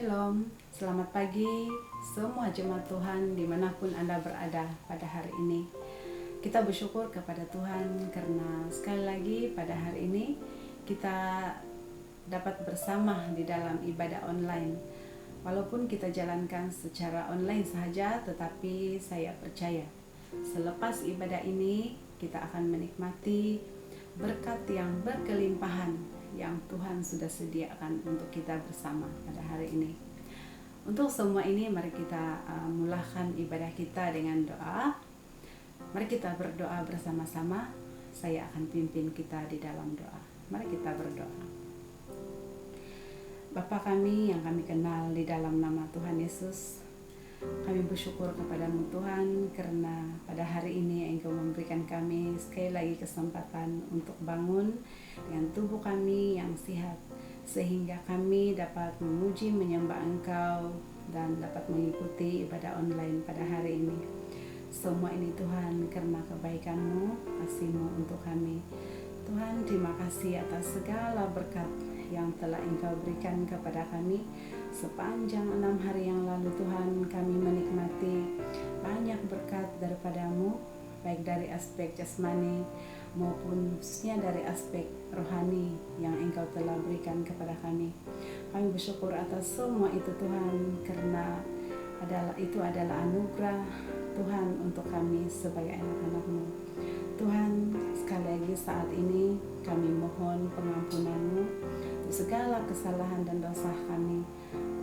Shalom, selamat pagi semua jemaat Tuhan dimanapun Anda berada pada hari ini. Kita bersyukur kepada Tuhan karena sekali lagi pada hari ini kita dapat bersama di dalam ibadah online. Walaupun kita jalankan secara online saja, tetapi saya percaya selepas ibadah ini kita akan menikmati berkat yang berkelimpahan yang Tuhan sudah sediakan untuk kita bersama pada hari ini. Untuk semua ini mari kita mulakan ibadah kita dengan doa. Mari kita berdoa bersama-sama. Saya akan pimpin kita di dalam doa. Mari kita berdoa. Bapa kami yang kami kenal di dalam nama Tuhan Yesus, kami bersyukur kepadamu Tuhan karena pada hari ini Engkau memberikan kami sekali lagi kesempatan untuk bangun dengan tubuh kami yang sehat, sehingga kami dapat memuji menyembah Engkau dan dapat mengikuti ibadah online pada hari ini. Semua ini Tuhan karena kebaikan-Mu, kasih-Mu untuk kami. Tuhan, terima kasih atas segala berkat yang telah Engkau berikan kepada kami sepanjang 6 hari yang lalu. Tuhan, kami menikmati banyak berkat daripada-Mu, baik dari aspek jasmani maupun khususnya dari aspek rohani yang Engkau telah berikan kepada kami. Kami bersyukur atas semua itu Tuhan, karena itu adalah anugerah Tuhan untuk kami sebagai anak-anak-Mu. Tuhan, sekali lagi saat ini kami mohon pengampunan-Mu untuk segala kesalahan dan dosa kami.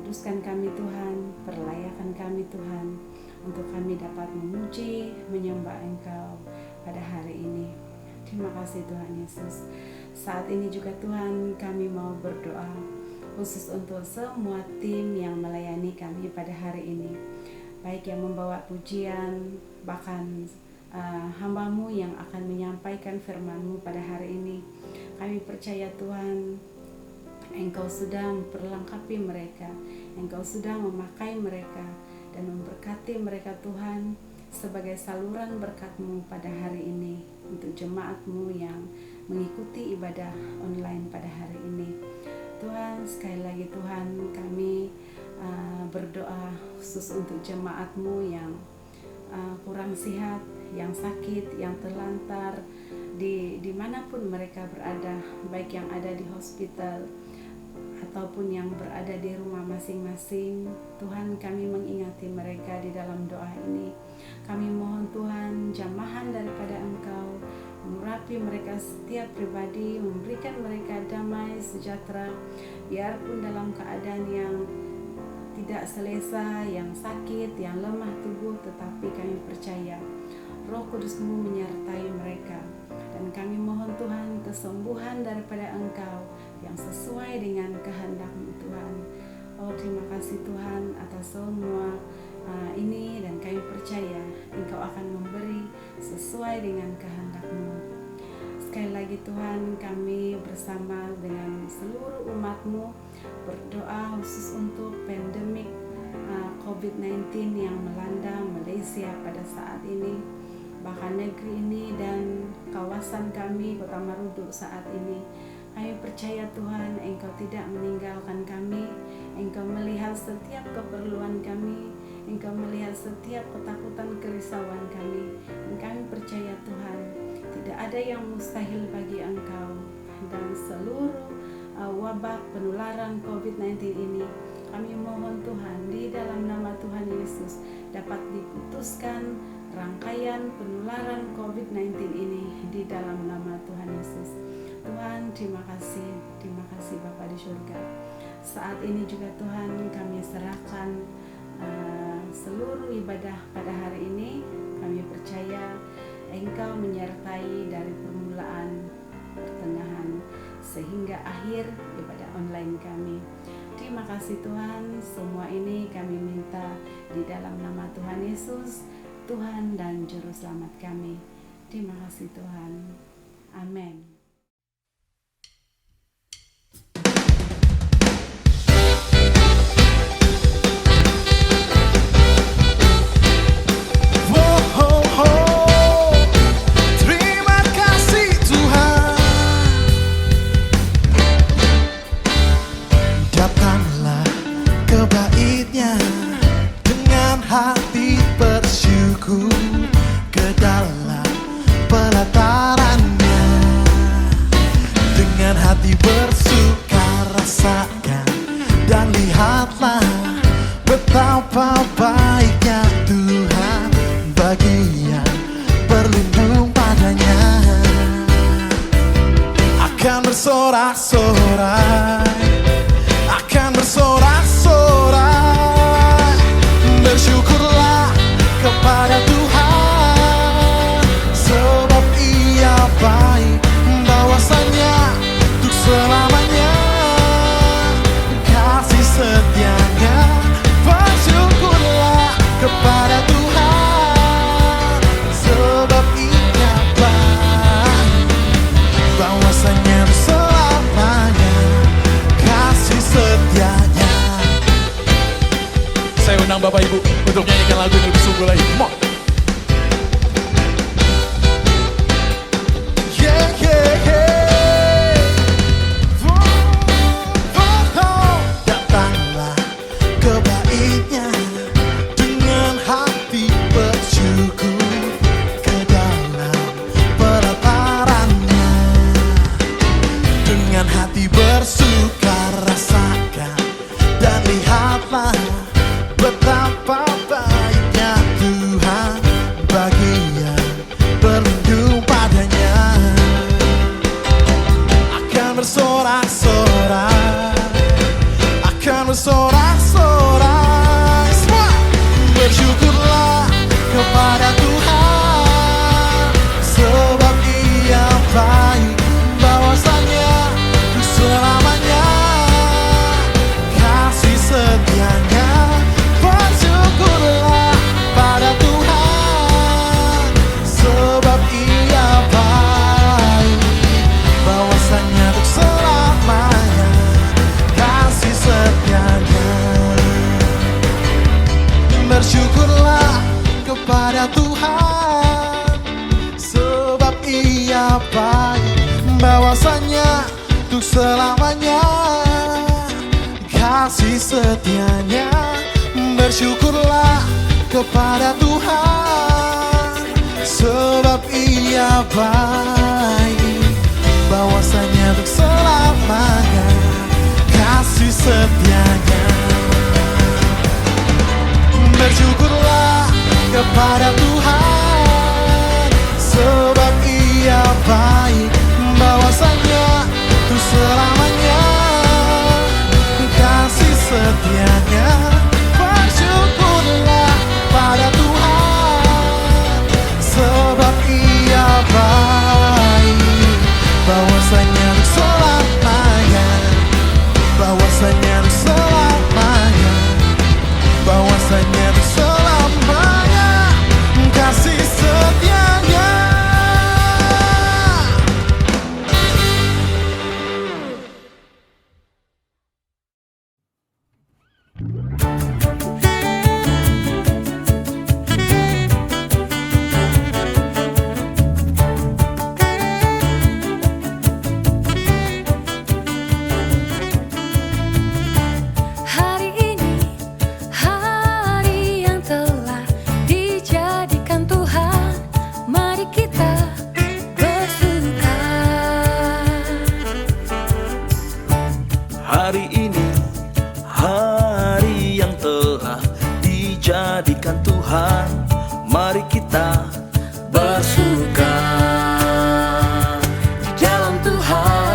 Kuduskan kami Tuhan, perlayakan kami Tuhan, untuk kami dapat memuji, menyembah Engkau pada hari ini. Terima kasih Tuhan Yesus. Saat ini juga Tuhan kami mau berdoa khusus untuk semua tim yang melayani kami pada hari ini, baik yang membawa pujian, bahkan hamba-Mu yang akan menyampaikan firman-Mu pada hari ini. Kami percaya Tuhan, Engkau sudah memperlengkapi mereka, Engkau sudah memakai mereka dan memberkati mereka Tuhan sebagai saluran berkat-Mu pada hari ini untuk jemaat-Mu yang mengikuti ibadah online pada hari ini. Tuhan, sekali lagi Tuhan, kami berdoa khusus untuk jemaat-Mu yang kurang sehat, yang sakit, yang terlantar, dimanapun mereka berada, baik yang ada di hospital ataupun yang berada di rumah masing-masing. Tuhan, kami mengingati mereka di dalam doa ini. Kami mohon Tuhan, jamahan daripada Engkau mengurapi mereka setiap pribadi, memberikan mereka damai sejahtera, biarpun dalam keadaan yang tidak selesa, yang sakit, yang lemah tubuh, tetapi kami percaya Roh Kudus-Mu menyertai mereka. Dan kami mohon Tuhan kesembuhan daripada Engkau yang sesuai dengan kehendak-Mu Tuhan. Oh, terima kasih Tuhan atas semua ini, dan kami percaya Engkau akan memberi sesuai dengan kehendak-Mu. Sekali lagi Tuhan, kami bersama dengan seluruh umat-Mu berdoa khusus untuk pandemik COVID-19 yang melanda Malaysia pada saat ini, bahkan negeri ini dan kawasan kami Kota Marudu saat ini. Kami percaya Tuhan, Engkau tidak meninggalkan kami, Engkau melihat setiap keperluan kami, Engkau melihat setiap ketakutan kerisauan kami, dan kami percaya Tuhan, tidak ada yang mustahil bagi Engkau. Dan seluruh wabah penularan COVID-19 ini, kami mohon Tuhan, di dalam nama Tuhan Yesus dapat diputuskan rangkaian penularan COVID-19 ini di dalam nama Tuhan Yesus. Tuhan, terima kasih Bapa di surga. Saat ini juga Tuhan kami serahkan seluruh ibadah pada hari ini. Kami percaya Engkau menyertai dari permulaan, pertengahan, sehingga akhir ibadah online kami. Terima kasih Tuhan, semua ini kami minta di dalam nama Tuhan Yesus, Tuhan dan Juru Selamat kami. Terima kasih Tuhan. Amin. Hati bersyukur ke dalam pelatarannya, dengan hati bersuka rasakan dan lihatlah betapa baiknya Tuhan bagi yang berlindung padanya. Akan bersorak-sorai, akan bersorak-sorai, bersyukurlah kepada Tuhan, sebab Ia baik, bahwasanya untuk selamanya kasih setianya. Bersyukurlah kepada Tuhan, sebab Ia baik, bahwasanya untuk selamanya kasih setianya. Saya undang Bapak Ibu untuk menyanyikan lagu ini lebih sungguh lagi. Come on. Yeah, yeah, yeah. Datanglah ke baitnya dengan hati bersyukur ke dalam pelatarannya, dengan hati bersuka rasakan dan lihatlah betapa baiknya Tuhan bagi yang berlindung padanya. Akan bersorak-sorai, akan bersorak-sorai, semua bersyukurlah kepada Tuhan, sebab Ia baik, bahwasanya untuk selamanya kasih setianya. Bersyukurlah pada Tuhan, sebab Ia baik, bahwasanya untuk selamanya kasih setianya. Bersyukurlah kepada Tuhan, sebab Ia baik, bahwasanya untuk selamanya kasih setianya. Bersyukurlah kepada Tuhan, sebab Ia baik, bahwasanya untuk selamanya kasih setianya. Bersyukurlah kepada Tuhan, sebab Ia baik, bahwasanya untuk selamanya kasih setianya. Bersyukurlah pada Tuhan, sebab Ia baik, bahwasanya untuk selamanya, bahwasanya untuk selamanya, bahwasanya untuk selamanya kasih setianya. Hari ini, hari yang telah dijadikan Tuhan, mari kita bersuka. Hari ini, hari yang telah dijadikan Tuhan, mari kita bersuka di dalam Tuhan.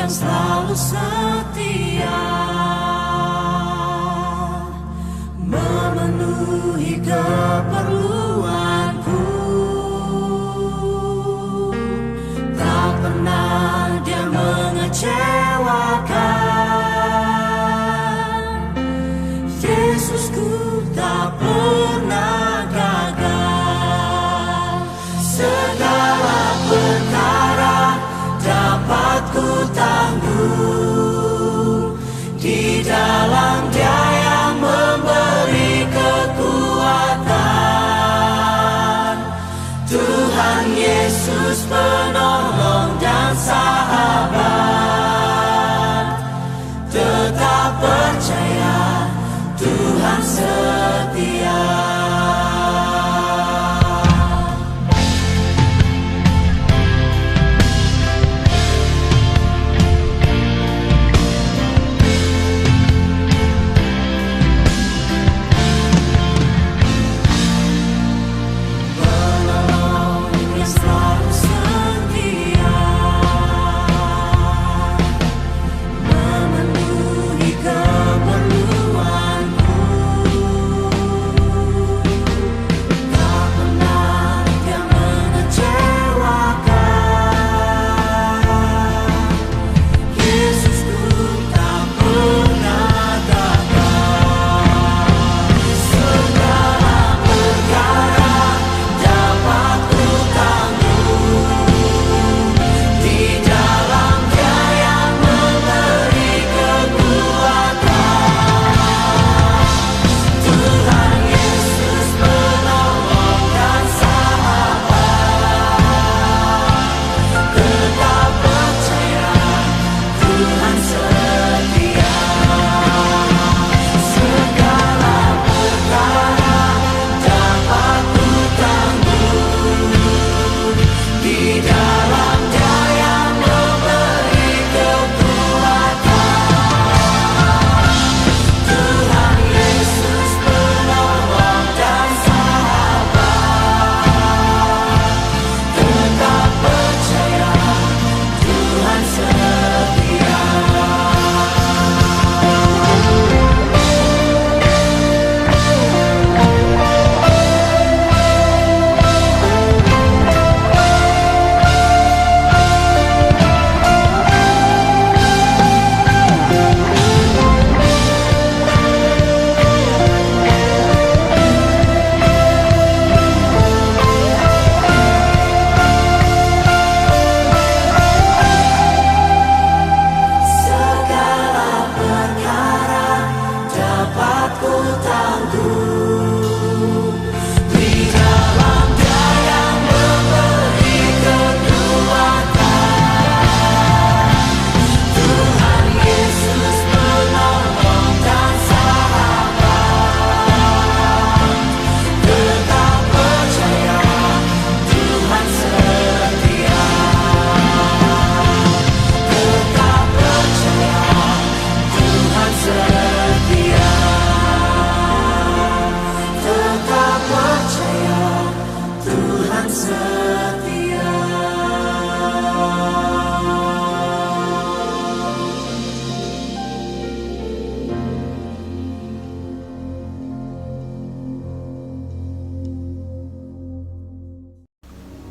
yang selalu setia, memenuhi keperluanku. Tak pernah Dia mengecewakan. Yesusku tak pernah gagal. Segala perkara dapat ku tanggung di dalam Dia yang memberi kekuatan. Tuhan Yesus penolong dan sahabat. Tetap percaya, Tuhan setia.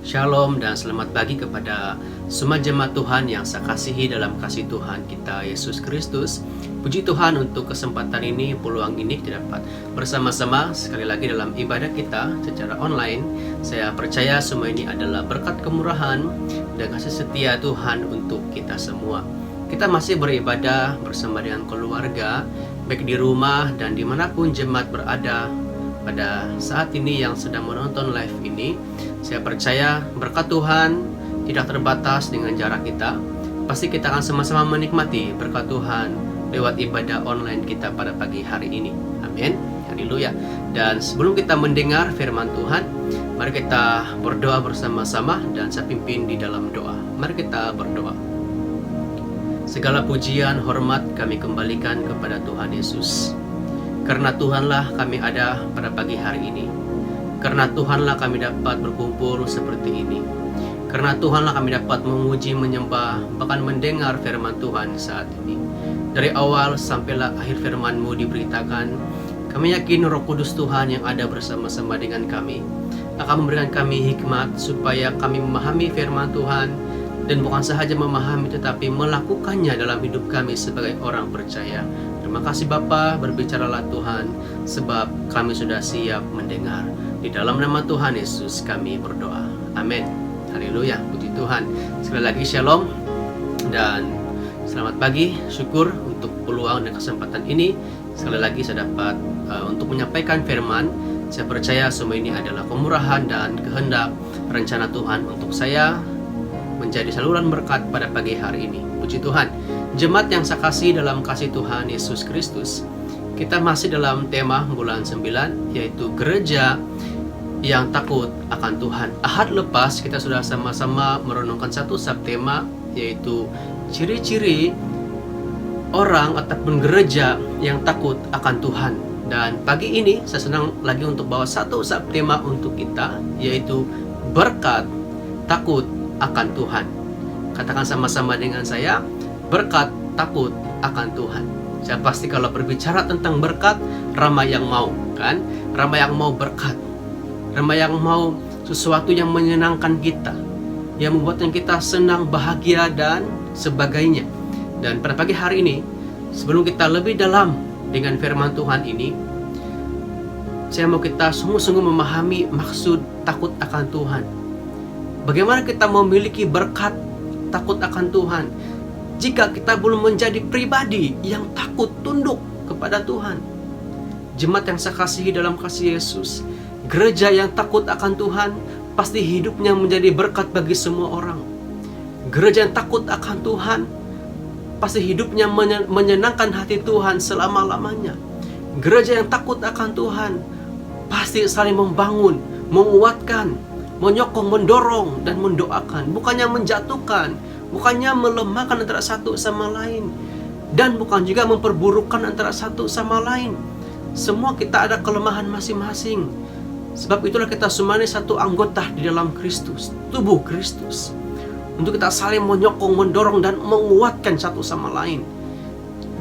Shalom dan selamat pagi kepada semua jemaat Tuhan yang saya kasihi dalam kasih Tuhan kita Yesus Kristus. Puji Tuhan untuk kesempatan ini, peluang ini kita dapat bersama-sama sekali lagi dalam ibadah kita secara online. Saya percaya semua ini adalah berkat kemurahan dan kasih setia Tuhan untuk kita semua. Kita masih beribadah bersama dengan keluarga, baik di rumah dan dimanapun jemaat berada pada saat ini yang sedang menonton live ini. Saya percaya berkat Tuhan tidak terbatas dengan jarak kita. Pasti kita akan sama-sama menikmati berkat Tuhan lewat ibadah online kita pada pagi hari ini. Amin. Haleluya. Dan sebelum kita mendengar firman Tuhan, mari kita berdoa bersama-sama dan saya pimpin di dalam doa. Mari kita berdoa. Segala pujian, hormat kami kembalikan kepada Tuhan Yesus. Karena Tuhanlah kami ada pada pagi hari ini. Karena Tuhanlah kami dapat berkumpul seperti ini. Karena Tuhanlah kami dapat memuji, menyembah, bahkan mendengar firman Tuhan saat ini. Dari awal sampailah akhir firman-Mu diberitakan, kami yakin Roh Kudus Tuhan yang ada bersama-sama dengan kami akan memberikan kami hikmat supaya kami memahami firman Tuhan, dan bukan sahaja memahami tetapi melakukannya dalam hidup kami sebagai orang percaya. Terima kasih Bapa, berbicaralah Tuhan, sebab kami sudah siap mendengar. Di dalam nama Tuhan Yesus kami berdoa. Amin. Haleluya, puji Tuhan. Sekali lagi shalom dan selamat pagi. Syukur untuk peluang dan kesempatan ini. Sekali lagi saya dapat untuk menyampaikan firman. Saya percaya semua ini adalah kemurahan dan kehendak rencana Tuhan untuk saya menjadi saluran berkat pada pagi hari ini. Puji Tuhan. Jemaat yang saya kasih dalam kasih Tuhan Yesus Kristus, kita masih dalam tema bulan 9, yaitu gereja yang takut akan Tuhan. Ahad lepas kita sudah sama-sama merenungkan satu subtema, yaitu ciri-ciri orang ataupun gereja yang takut akan Tuhan. Dan pagi ini saya senang lagi untuk bawa satu subtema untuk kita, yaitu berkat takut akan Tuhan. Katakan sama-sama dengan saya, berkat takut akan Tuhan. Saya pasti kalau berbicara tentang berkat, ramai yang mau, kan? Ramai yang mau berkat. Ramai yang mau sesuatu yang menyenangkan kita, yang membuatkan kita senang, bahagia, dan sebagainya. Dan pada pagi hari ini, sebelum kita lebih dalam dengan firman Tuhan ini, saya mau kita sungguh-sungguh memahami maksud takut akan Tuhan. Bagaimana kita memiliki berkat takut akan Tuhan jika kita belum menjadi pribadi yang takut tunduk kepada Tuhan. Jemaat yang saya kasihi dalam kasih Yesus, gereja yang takut akan Tuhan pasti hidupnya menjadi berkat bagi semua orang. Gereja yang takut akan Tuhan pasti hidupnya menyenangkan hati Tuhan selama-lamanya. Gereja yang takut akan Tuhan pasti saling membangun, menguatkan, menyokong, mendorong, dan mendoakan. Bukannya menjatuhkan, bukannya melemahkan antara satu sama lain, dan bukan juga memperburukkan antara satu sama lain. Semua kita ada kelemahan masing-masing. Sebab itulah kita semuanya satu anggota di dalam Kristus, tubuh Kristus. Untuk kita saling menyokong, mendorong, dan menguatkan satu sama lain.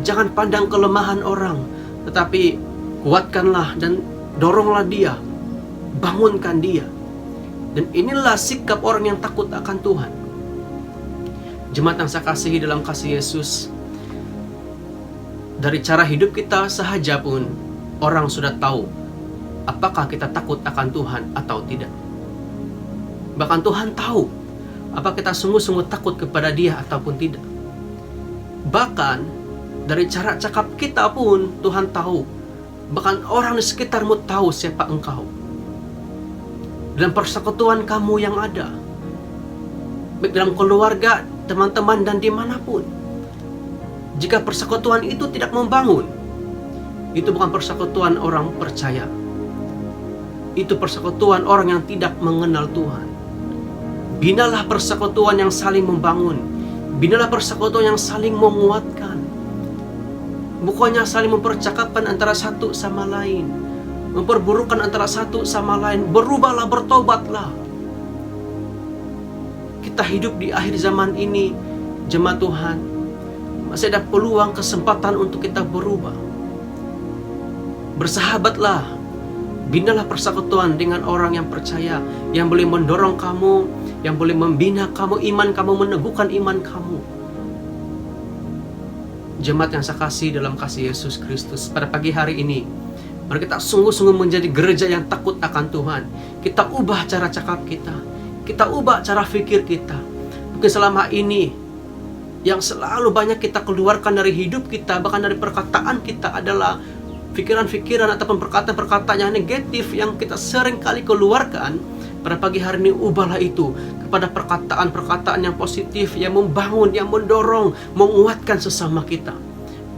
Jangan pandang kelemahan orang, tetapi kuatkanlah dan doronglah dia, bangunkan dia. Dan inilah sikap orang yang takut akan Tuhan. Jemaat yang saya kasihi dalam kasih Yesus, dari cara hidup kita sahaja pun orang sudah tahu apakah kita takut akan Tuhan atau tidak. Bahkan Tuhan tahu apa kita sungguh-sungguh takut kepada Dia ataupun tidak. Bahkan dari cara cakap kita pun Tuhan tahu. Bahkan orang di sekitarmu tahu siapa engkau. Dalam persekutuan kamu yang ada, baik dalam keluarga, teman-teman, dan dimanapun, jika persekutuan itu tidak membangun, itu bukan persekutuan orang percaya. Itu persekutuan orang yang tidak mengenal Tuhan. Binalah persekutuan yang saling membangun. Binalah persekutuan yang saling menguatkan. Bukannya saling mempercakapkan antara satu sama lain, memperburukkan antara satu sama lain. Berubahlah, bertobatlah. Kita hidup di akhir zaman ini, jemaat Tuhan. Masih ada peluang, kesempatan untuk kita berubah. Bersahabatlah. Binalah persekutuan dengan orang yang percaya, yang boleh mendorong kamu, yang boleh membina kamu, iman kamu, meneguhkan iman kamu. Jemaat yang saya kasih dalam kasih Yesus Kristus, pada pagi hari ini, mari kita sungguh-sungguh menjadi gereja yang takut akan Tuhan. Kita ubah cara cakap kita, kita ubah cara pikir kita. Mungkin selama ini yang selalu banyak kita keluarkan dari hidup kita, bahkan dari perkataan kita adalah pikiran-pikiran ataupun perkataan-perkataan yang negatif yang kita sering kali keluarkan. Pada pagi hari ini ubahlah itu kepada perkataan-perkataan yang positif, yang membangun, yang mendorong, menguatkan sesama kita.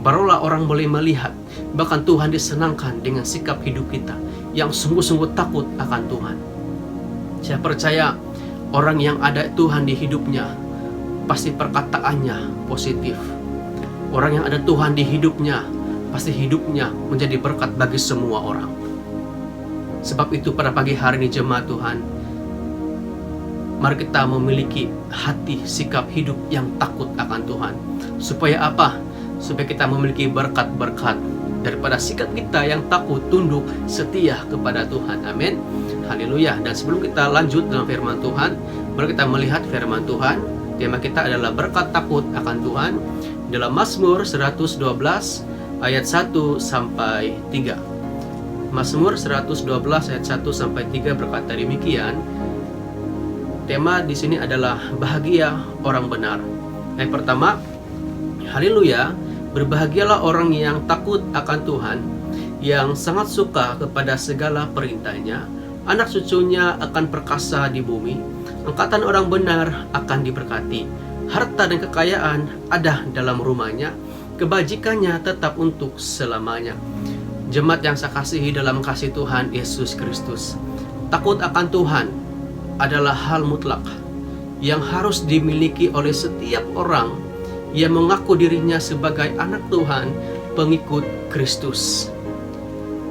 Barulah orang boleh melihat, bahkan Tuhan disenangkan dengan sikap hidup kita yang sungguh-sungguh takut akan Tuhan. Saya percaya orang yang ada Tuhan di hidupnya pasti perkataannya positif. Orang yang ada Tuhan di hidupnya pasti hidupnya menjadi berkat bagi semua orang. Sebab itu pada pagi hari ini jemaat Tuhan, Mari kita memiliki hati sikap hidup yang takut akan Tuhan. Supaya apa? Supaya kita memiliki berkat-berkat daripada sikap kita yang takut, tunduk, setia kepada Tuhan. Amin. Haleluya. Dan sebelum kita lanjut dalam firman Tuhan, mari kita melihat firman Tuhan. Tema kita adalah berkat takut akan Tuhan dalam Mazmur 112 ayat 1 sampai 3. Mazmur 112 ayat 1 sampai 3 berkata demikian. Tema di sini adalah bahagia orang benar. Yang pertama, haleluya, berbahagialah orang yang takut akan Tuhan, yang sangat suka kepada segala perintahnya. Anak cucunya akan perkasa di bumi, angkatan orang benar akan diberkati. Harta dan kekayaan ada dalam rumahnya, kebajikannya tetap untuk selamanya. Jemaat yang saya kasihi dalam kasih Tuhan Yesus Kristus, takut akan Tuhan adalah hal mutlak yang harus dimiliki oleh setiap orang yang mengaku dirinya sebagai anak Tuhan, pengikut Kristus.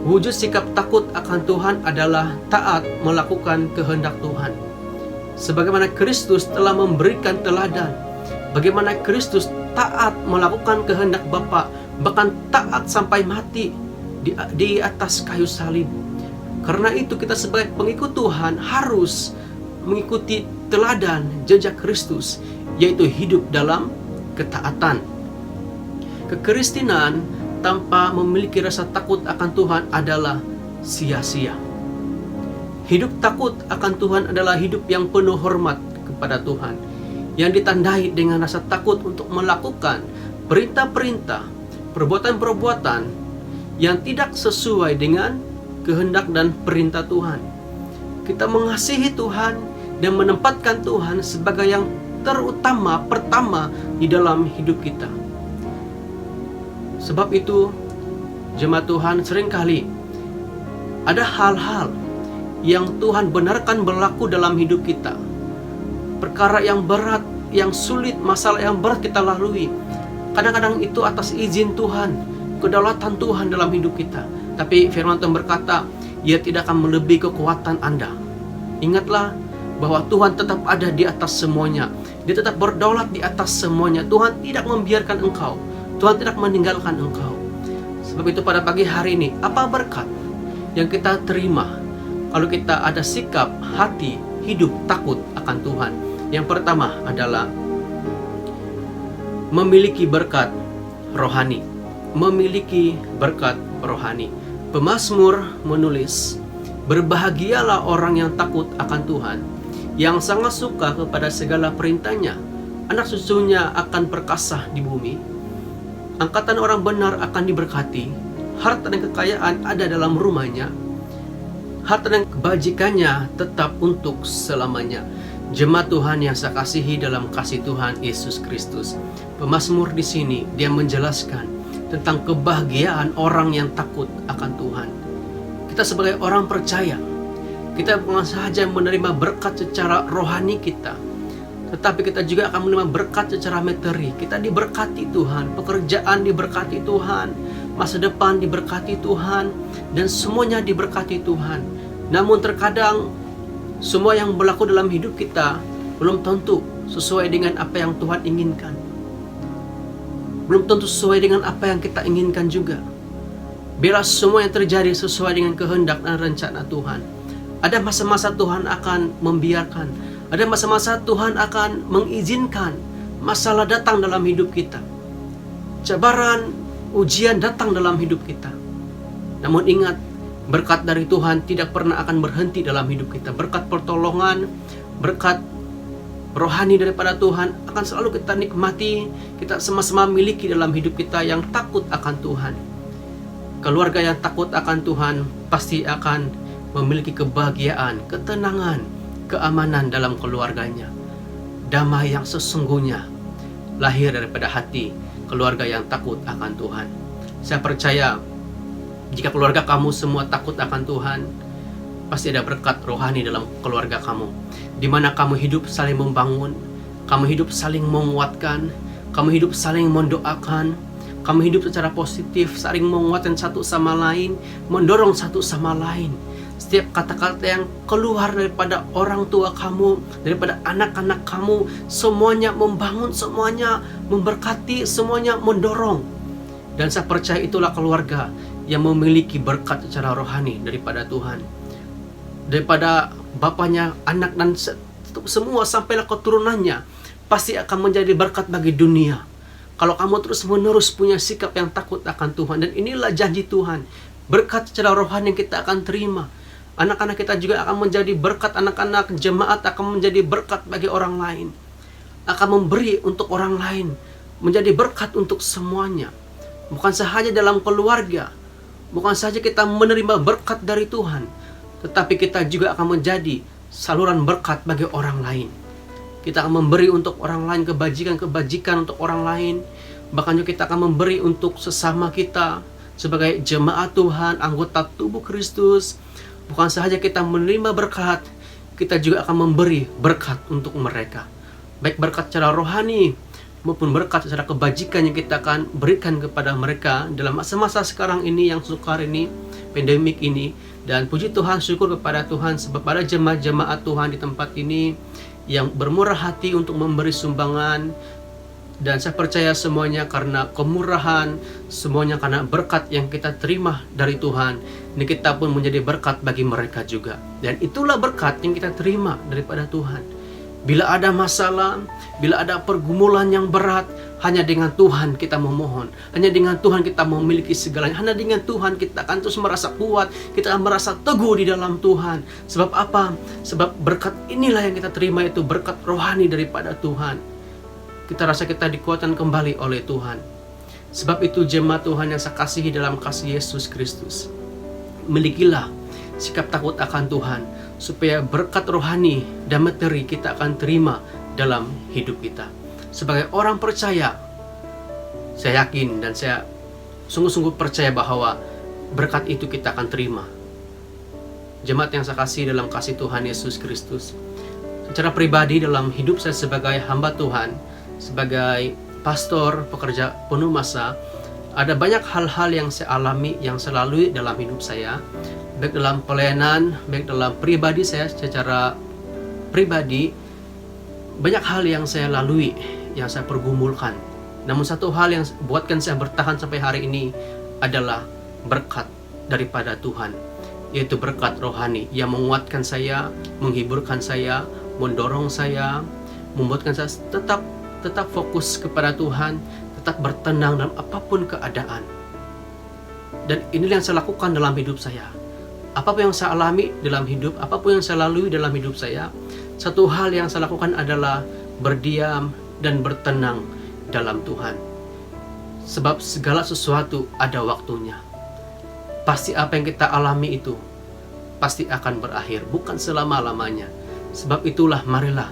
Wujud sikap takut akan Tuhan adalah taat melakukan kehendak Tuhan. Sebagaimana Kristus telah memberikan teladan, bagaimana Kristus taat melakukan kehendak Bapa, bahkan taat sampai mati di atas kayu salib. Karena itu kita sebagai pengikut Tuhan harus mengikuti teladan jejak Kristus, yaitu hidup dalam ketaatan. Kekristenan tanpa memiliki rasa takut akan Tuhan adalah sia-sia. Hidup takut akan Tuhan adalah hidup yang penuh hormat kepada Tuhan, yang ditandai dengan rasa takut untuk melakukan perintah-perintah, perbuatan-perbuatan yang tidak sesuai dengan kehendak dan perintah Tuhan. Kita mengasihi Tuhan dan menempatkan Tuhan sebagai yang terutama, pertama di dalam hidup kita. Sebab itu, jemaat Tuhan, seringkali ada hal-hal yang Tuhan benarkan berlaku dalam hidup kita. Perkara yang berat, yang sulit, masalah yang berat kita lalui. Kadang-kadang itu atas izin Tuhan, kedaulatan Tuhan dalam hidup kita. Tapi firman Tuhan berkata, Ia tidak akan melebihi kekuatan Anda. Ingatlah bahwa Tuhan tetap ada di atas semuanya. Dia tetap berdaulat di atas semuanya. Tuhan tidak membiarkan engkau. Tuhan tidak meninggalkan engkau. Sebab itu pada pagi hari ini, apa berkat yang kita terima kalau kita ada sikap hati hidup takut akan Tuhan? Yang pertama adalah memiliki berkat rohani. Memiliki berkat rohani. Pemazmur menulis, berbahagialah orang yang takut akan Tuhan, yang sangat suka kepada segala perintahnya. Anak cucunya akan perkasa di bumi, angkatan orang benar akan diberkati. Harta dan kekayaan ada dalam rumahnya, harta dan kebajikannya tetap untuk selamanya. Jemaat Tuhan yang saya kasihi dalam kasih Tuhan Yesus Kristus, pemazmur di sini dia menjelaskan tentang kebahagiaan orang yang takut akan Tuhan. Kita sebagai orang percaya, kita bukan sahaja menerima berkat secara rohani kita, tetapi kita juga akan menerima berkat secara materi. Kita diberkati Tuhan, pekerjaan diberkati Tuhan, masa depan diberkati Tuhan, dan semuanya diberkati Tuhan. Namun terkadang semua yang berlaku dalam hidup kita belum tentu sesuai dengan apa yang Tuhan inginkan. Belum tentu sesuai dengan apa yang kita inginkan juga. Biarlah semua yang terjadi sesuai dengan kehendak dan rencana Tuhan. Ada masa-masa Tuhan akan membiarkan, ada masa-masa Tuhan akan mengizinkan masalah datang dalam hidup kita, cabaran, ujian datang dalam hidup kita. Namun ingat, berkat dari Tuhan tidak pernah akan berhenti dalam hidup kita. Berkat pertolongan, berkat rohani daripada Tuhan akan selalu kita nikmati, kita sama-sama miliki dalam hidup kita yang takut akan Tuhan. Keluarga yang takut akan Tuhan pasti akan memiliki kebahagiaan, ketenangan, keamanan dalam keluarganya. Damai yang sesungguhnya lahir daripada hati keluarga yang takut akan Tuhan. Saya percaya jika keluarga kamu semua takut akan Tuhan, pasti ada berkat rohani dalam keluarga kamu, di mana kamu hidup saling membangun, kamu hidup saling menguatkan, kamu hidup saling mendoakan, kamu hidup secara positif, saling menguatkan satu sama lain, mendorong satu sama lain. setiap kata-kata yang keluar daripada orang tua kamu, daripada anak-anak kamu, semuanya membangun, semuanya memberkati, semuanya mendorong. Dan saya percaya itulah keluarga yang memiliki berkat secara rohani daripada Tuhan. Daripada bapaknya, anak, dan semua sampailah keturunannya, pasti akan menjadi berkat bagi dunia. Kalau kamu terus-menerus punya sikap yang takut akan Tuhan. Dan inilah janji Tuhan, berkat secara rohani yang kita akan terima. Anak-anak kita juga akan menjadi berkat, anak-anak jemaat akan menjadi berkat bagi orang lain, akan memberi untuk orang lain, menjadi berkat untuk semuanya. Bukan sahaja dalam keluarga, bukan saja kita menerima berkat dari Tuhan, tetapi kita juga akan menjadi saluran berkat bagi orang lain. Kita akan memberi untuk orang lain, kebajikan-kebajikan untuk orang lain. Bahkan juga kita akan memberi untuk sesama kita sebagai jemaat Tuhan, anggota tubuh Kristus. Bukan sahaja kita menerima berkat, kita juga akan memberi berkat untuk mereka. Baik berkat secara rohani maupun berkat secara kebajikan yang kita akan berikan kepada mereka dalam masa-masa sekarang ini yang sukar ini, pandemik ini. Dan puji Tuhan, syukur kepada Tuhan sebab pada jemaat-jemaat Tuhan di tempat ini yang bermurah hati untuk memberi sumbangan. Dan saya percaya semuanya karena kemurahan, semuanya karena berkat yang kita terima dari Tuhan. Ini kita pun menjadi berkat bagi mereka juga. Dan itulah berkat yang kita terima daripada Tuhan. Bila ada masalah, bila ada pergumulan yang berat, hanya dengan Tuhan kita memohon. Hanya dengan Tuhan kita memiliki segalanya. Hanya dengan Tuhan kita akan terus merasa kuat. Kita akan merasa teguh di dalam Tuhan. Sebab apa? Sebab berkat inilah yang kita terima, itu berkat rohani daripada Tuhan. Kita rasa kita dikuatkan kembali oleh Tuhan. Sebab itu jemaat Tuhan yang saya kasihi dalam kasih Yesus Kristus, milikilah sikap takut akan Tuhan, supaya berkat rohani dan materi kita akan terima dalam hidup kita. Sebagai orang percaya, saya yakin dan saya sungguh-sungguh percaya bahwa berkat itu kita akan terima. Jemaat yang saya kasih dalam kasih Tuhan Yesus Kristus, secara pribadi dalam hidup saya sebagai hamba Tuhan, sebagai pastor, pekerja penuh masa, ada banyak hal-hal yang saya alami, yang saya lalui dalam hidup saya, baik dalam pelayanan, baik dalam pribadi saya secara pribadi. Banyak hal yang saya lalui, yang saya pergumulkan. Namun satu hal yang buatkan saya bertahan sampai hari ini adalah berkat daripada Tuhan, yaitu berkat rohani yang menguatkan saya, menghiburkan saya, mendorong saya, membuatkan saya tetap fokus kepada Tuhan, tetap bertenang dalam apapun keadaan. Dan inilah yang saya lakukan dalam hidup saya. Apapun yang saya alami dalam hidup, apapun yang saya lalui dalam hidup saya, satu hal yang saya lakukan adalah berdiam dan bertenang dalam Tuhan. Sebab segala sesuatu ada waktunya. Pasti apa yang kita alami itu pasti akan berakhir, bukan selama-lamanya. Sebab itulah marilah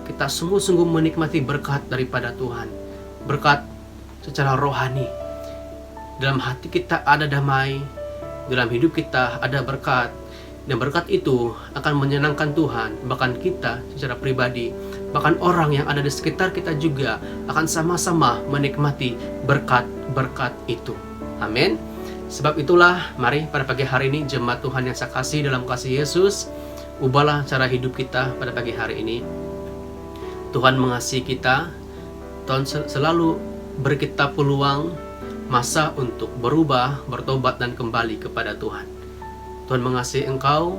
kita sungguh-sungguh menikmati berkat daripada Tuhan. Berkat secara rohani. Dalam hati kita ada damai, dalam hidup kita ada berkat. Dan berkat itu akan menyenangkan Tuhan, bahkan kita secara pribadi, bahkan orang yang ada di sekitar kita juga akan sama-sama menikmati berkat-berkat itu. Amin. Sebab itulah, mari pada pagi hari ini jemaat Tuhan yang saya kasih dalam kasih Yesus, ubahlah cara hidup kita pada pagi hari ini. Tuhan mengasihi kita, Tuhan selalu beri kita peluang, masa untuk berubah, bertobat dan kembali kepada Tuhan. Tuhan mengasihi engkau,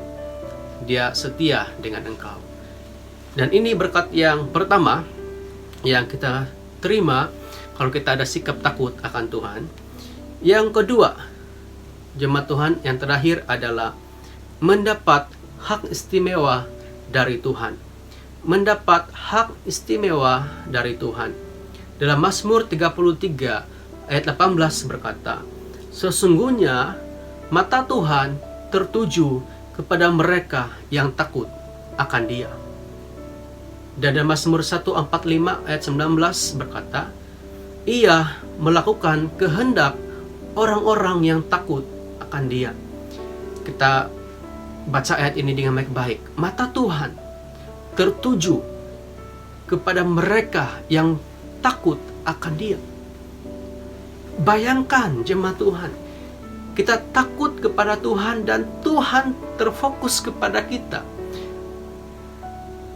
Dia setia dengan engkau. Dan ini berkat yang pertama yang kita terima kalau kita ada sikap takut akan Tuhan. Yang kedua, jemaat Tuhan, yang terakhir adalah mendapat hak istimewa dari Tuhan. Mendapat hak istimewa dari Tuhan. Dalam Mazmur 33 ayat 18 berkata, sesungguhnya mata Tuhan tertuju kepada mereka yang takut akan Dia. Dan dalam Mazmur 145 ayat 19 berkata, Ia melakukan kehendak orang-orang yang takut akan Dia. Kita baca ayat ini dengan baik-baik. Mata Tuhan tertuju kepada mereka yang takut akan Dia. Bayangkan jemaat Tuhan, Kita takut kepada Tuhan dan Tuhan terfokus kepada kita.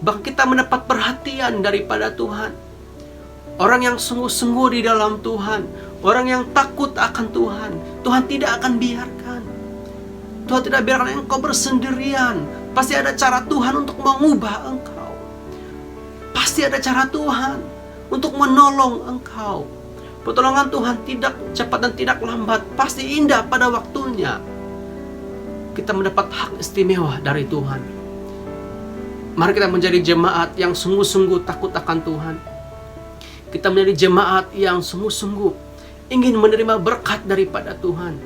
Bahkan kita mendapat perhatian daripada Tuhan. Orang yang sungguh-sungguh di dalam Tuhan, orang yang takut akan Tuhan, Tuhan tidak akan biarkan. Tuhan tidak biarkan engkau bersendirian. Pasti ada cara Tuhan untuk mengubah engkau. Pasti ada cara Tuhan untuk menolong engkau. Pertolongan Tuhan tidak cepat dan tidak lambat, pasti indah pada waktunya. Kita mendapat hak istimewa dari Tuhan. Mari kita menjadi jemaat yang sungguh-sungguh takut akan Tuhan. Kita menjadi jemaat yang sungguh-sungguh ingin menerima berkat daripada Tuhan.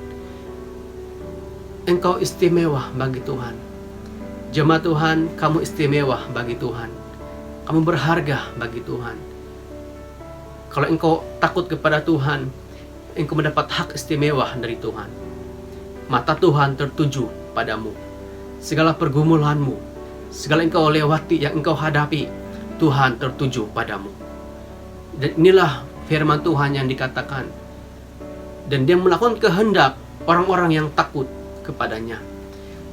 Engkau istimewa bagi Tuhan. Jemaat Tuhan, kamu istimewa bagi Tuhan. Kamu berharga bagi Tuhan. Kalau engkau takut kepada Tuhan, engkau mendapat hak istimewa dari Tuhan. Mata Tuhan tertuju padamu. Segala pergumulanmu, segala engkau lewati, yang engkau hadapi, Tuhan tertuju padamu. Dan inilah firman Tuhan yang dikatakan. Dan dia melakukan kehendak orang-orang yang takut kepadanya.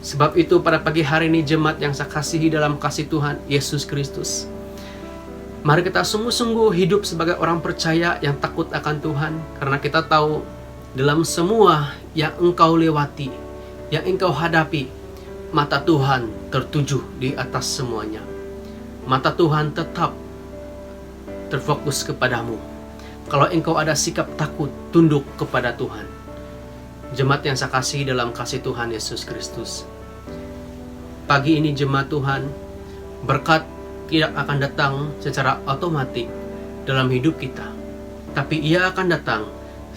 Sebab itu pada pagi hari ini jemaat yang saya kasihi dalam kasih Tuhan Yesus Kristus, mari kita sungguh-sungguh hidup sebagai orang percaya yang takut akan Tuhan. Karena kita tahu dalam semua yang engkau lewati, yang engkau hadapi, mata Tuhan tertuju di atas semuanya. Mata Tuhan tetap terfokus kepadamu. Kalau engkau ada sikap takut, tunduk kepada Tuhan. Jemaat yang saya kasihi dalam kasih Tuhan Yesus Kristus, pagi ini jemaat Tuhan, berkat tidak akan datang secara otomatis dalam hidup kita, tapi ia akan datang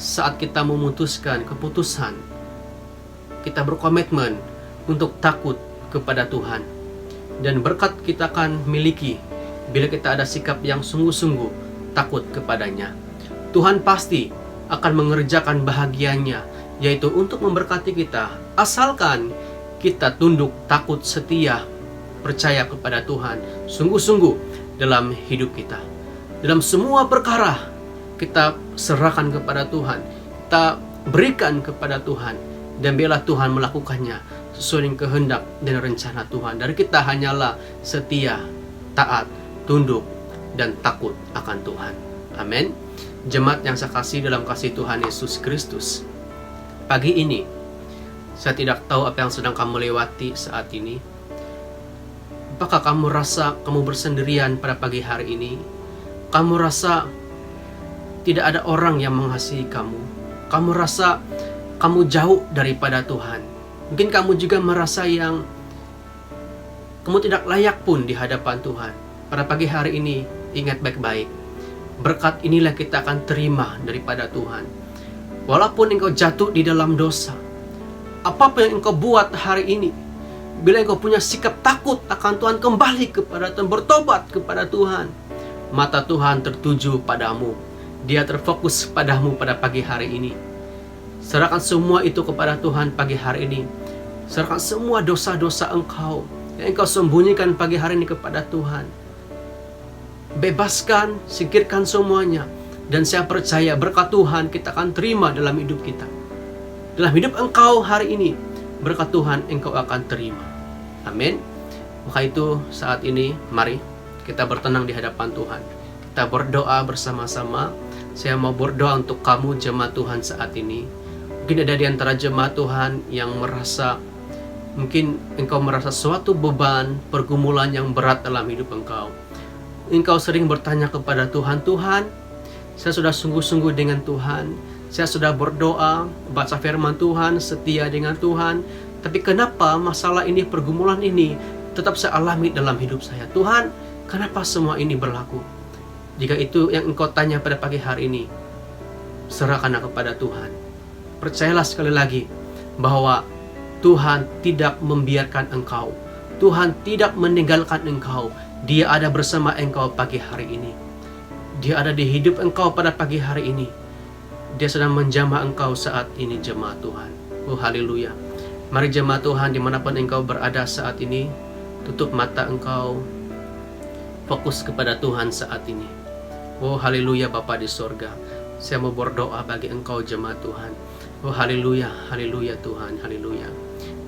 saat kita memutuskan keputusan, kita berkomitmen untuk takut kepada Tuhan. Dan berkat kita akan miliki bila kita ada sikap yang sungguh-sungguh takut kepadanya. Tuhan pasti akan mengerjakan bahagianya, yaitu untuk memberkati kita, asalkan kita tunduk, takut, setia, percaya kepada Tuhan sungguh-sungguh dalam hidup kita. Dalam semua perkara kita serahkan kepada Tuhan, kita berikan kepada Tuhan, dan biarlah Tuhan melakukannya sesuai dengan kehendak dan rencana Tuhan. Dari kita hanyalah setia, taat, tunduk, dan takut akan Tuhan. Amin. Jemaat yang saya kasih dalam kasih Tuhan Yesus Kristus, pagi ini saya tidak tahu apa yang sedang kamu lewati saat ini. Apakah kamu rasa kamu bersendirian pada pagi hari ini? Kamu rasa tidak ada orang yang mengasihi kamu? Kamu rasa kamu jauh daripada Tuhan? Mungkin kamu juga merasa yang kamu tidak layak pun di hadapan Tuhan. Pada pagi hari ini, ingat baik-baik. Berkat inilah kita akan terima daripada Tuhan. Walaupun engkau jatuh di dalam dosa, apapun yang engkau buat hari ini, bila engkau punya sikap takut akan Tuhan, kembali kepada Tuhan, bertobat kepada Tuhan, mata Tuhan tertuju padamu. Dia terfokus padamu pada pagi hari ini. Serahkan semua itu kepada Tuhan pagi hari ini. Serahkan semua dosa-dosa engkau yang engkau sembunyikan pagi hari ini kepada Tuhan. Bebaskan, singkirkan semuanya. Dan saya percaya berkat Tuhan kita akan terima dalam hidup kita. Dalam hidup engkau hari ini, berkat Tuhan engkau akan terima. Amin. Maka itu saat ini mari kita bertenang di hadapan Tuhan. Kita berdoa bersama-sama. Saya mau berdoa untuk kamu jemaat Tuhan saat ini. Mungkin ada di antara jemaat Tuhan yang merasa, mungkin engkau merasa suatu beban, pergumulan yang berat dalam hidup engkau. Engkau sering bertanya kepada Tuhan, Tuhan, saya sudah sungguh-sungguh dengan Tuhan, saya sudah berdoa, baca firman Tuhan, setia dengan Tuhan, tapi kenapa masalah ini, pergumulan ini tetap saya alami dalam hidup saya? Tuhan, kenapa semua ini berlaku? Jika itu yang engkau tanya pada pagi hari ini, serahkanlah kepada Tuhan. Percayalah sekali lagi bahwa Tuhan tidak membiarkan engkau. Tuhan tidak meninggalkan engkau. Dia ada bersama engkau pagi hari ini. Dia ada di hidup engkau pada pagi hari ini. Dia sedang menjamah engkau saat ini jemaat Tuhan. Oh haleluya. Mari jemaat Tuhan dimanapun engkau berada saat ini, tutup mata engkau, fokus kepada Tuhan saat ini. Oh haleluya Bapa di sorga. Saya mau berdoa bagi engkau jemaat Tuhan. Oh haleluya, haleluya Tuhan, haleluya.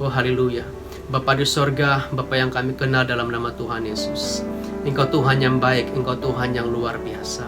Oh haleluya. Bapa di sorga, Bapa yang kami kenal dalam nama Tuhan Yesus. Engkau Tuhan yang baik, Engkau Tuhan yang luar biasa.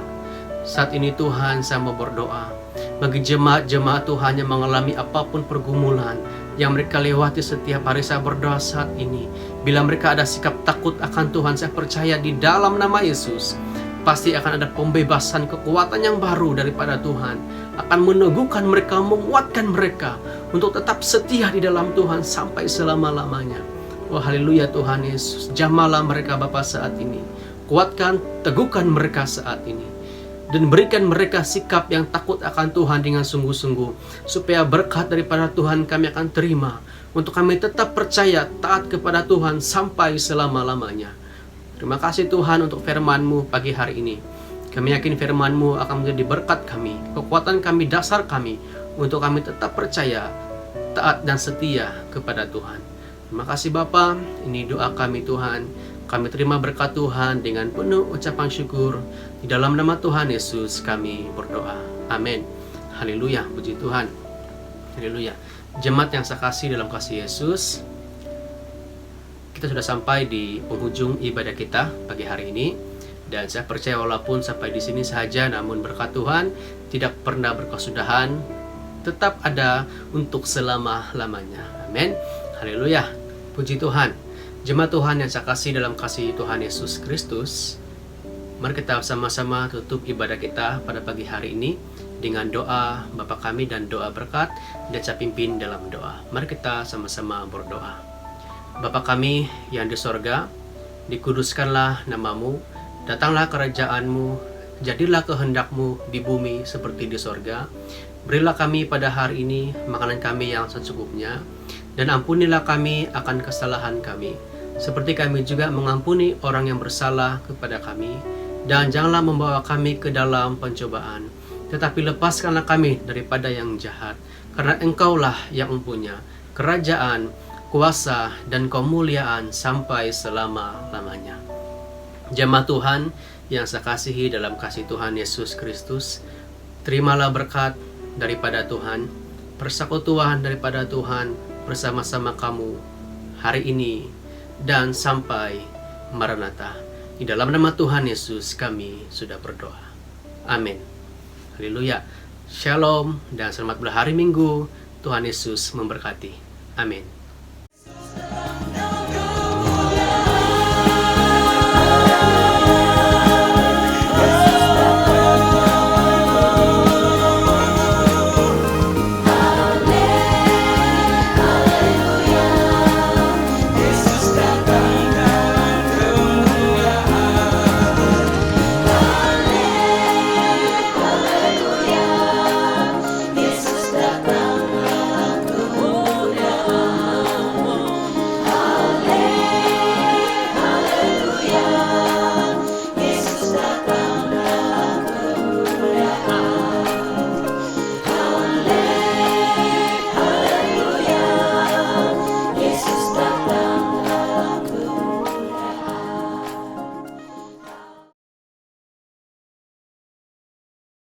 Saat ini Tuhan, saya mau berdoa bagi jemaat-jemaat Tuhan yang mengalami apapun pergumulan yang mereka lewati setiap hari. Saya berdoa saat ini, bila mereka ada sikap takut akan Tuhan, saya percaya di dalam nama Yesus pasti akan ada pembebasan, kekuatan yang baru daripada Tuhan akan meneguhkan mereka, menguatkan mereka untuk tetap setia di dalam Tuhan sampai selama-lamanya. Oh haleluya Tuhan Yesus, jamalah mereka Bapa saat ini, kuatkan, teguhkan mereka saat ini, dan berikan mereka sikap yang takut akan Tuhan dengan sungguh-sungguh, supaya berkat daripada Tuhan kami akan terima, untuk kami tetap percaya, taat kepada Tuhan sampai selama-lamanya. Terima kasih Tuhan untuk firman-Mu pagi hari ini. Kami yakin firman-Mu akan menjadi berkat kami, kekuatan kami, dasar kami, untuk kami tetap percaya, taat dan setia kepada Tuhan. Terima kasih Bapa, ini doa kami Tuhan. Kami terima berkat Tuhan dengan penuh ucapan syukur. Di dalam nama Tuhan Yesus kami berdoa. Amin. Haleluya, puji Tuhan. Haleluya. Jemaat yang saya kasih dalam kasih Yesus, kita sudah sampai di penghujung ibadah kita pagi hari ini. Dan saya percaya walaupun sampai di sini saja, namun berkat Tuhan tidak pernah berkesudahan, tetap ada untuk selama-lamanya. Amin. Haleluya. Puji Tuhan. Jemaat Tuhan yang saya kasih dalam kasih Tuhan Yesus Kristus, mari kita sama-sama tutup ibadah kita pada pagi hari ini dengan doa Bapa kami dan doa berkat, dan saya pimpin dalam doa. Mari kita sama-sama berdoa. Bapa kami yang di sorga, dikuduskanlah namamu, datanglah kerajaan-Mu, jadilah kehendak-Mu di bumi seperti di sorga. Berilah kami pada hari ini makanan kami yang secukupnya, dan ampunilah kami akan kesalahan kami, seperti kami juga mengampuni orang yang bersalah kepada kami. Dan janganlah membawa kami ke dalam pencobaan, tetapi lepaskanlah kami daripada yang jahat. Karena Engkaulah yang mempunyai kerajaan, kuasa, dan kemuliaan sampai selama-lamanya. Jemaat Tuhan yang saya kasihi dalam kasih Tuhan Yesus Kristus, terimalah berkat daripada Tuhan, persekutuan daripada Tuhan bersama-sama kamu hari ini dan sampai Maranatha. Di dalam nama Tuhan Yesus kami sudah berdoa. Amin. Haleluya. Shalom dan selamat berhari Minggu. Tuhan Yesus memberkati. Amin.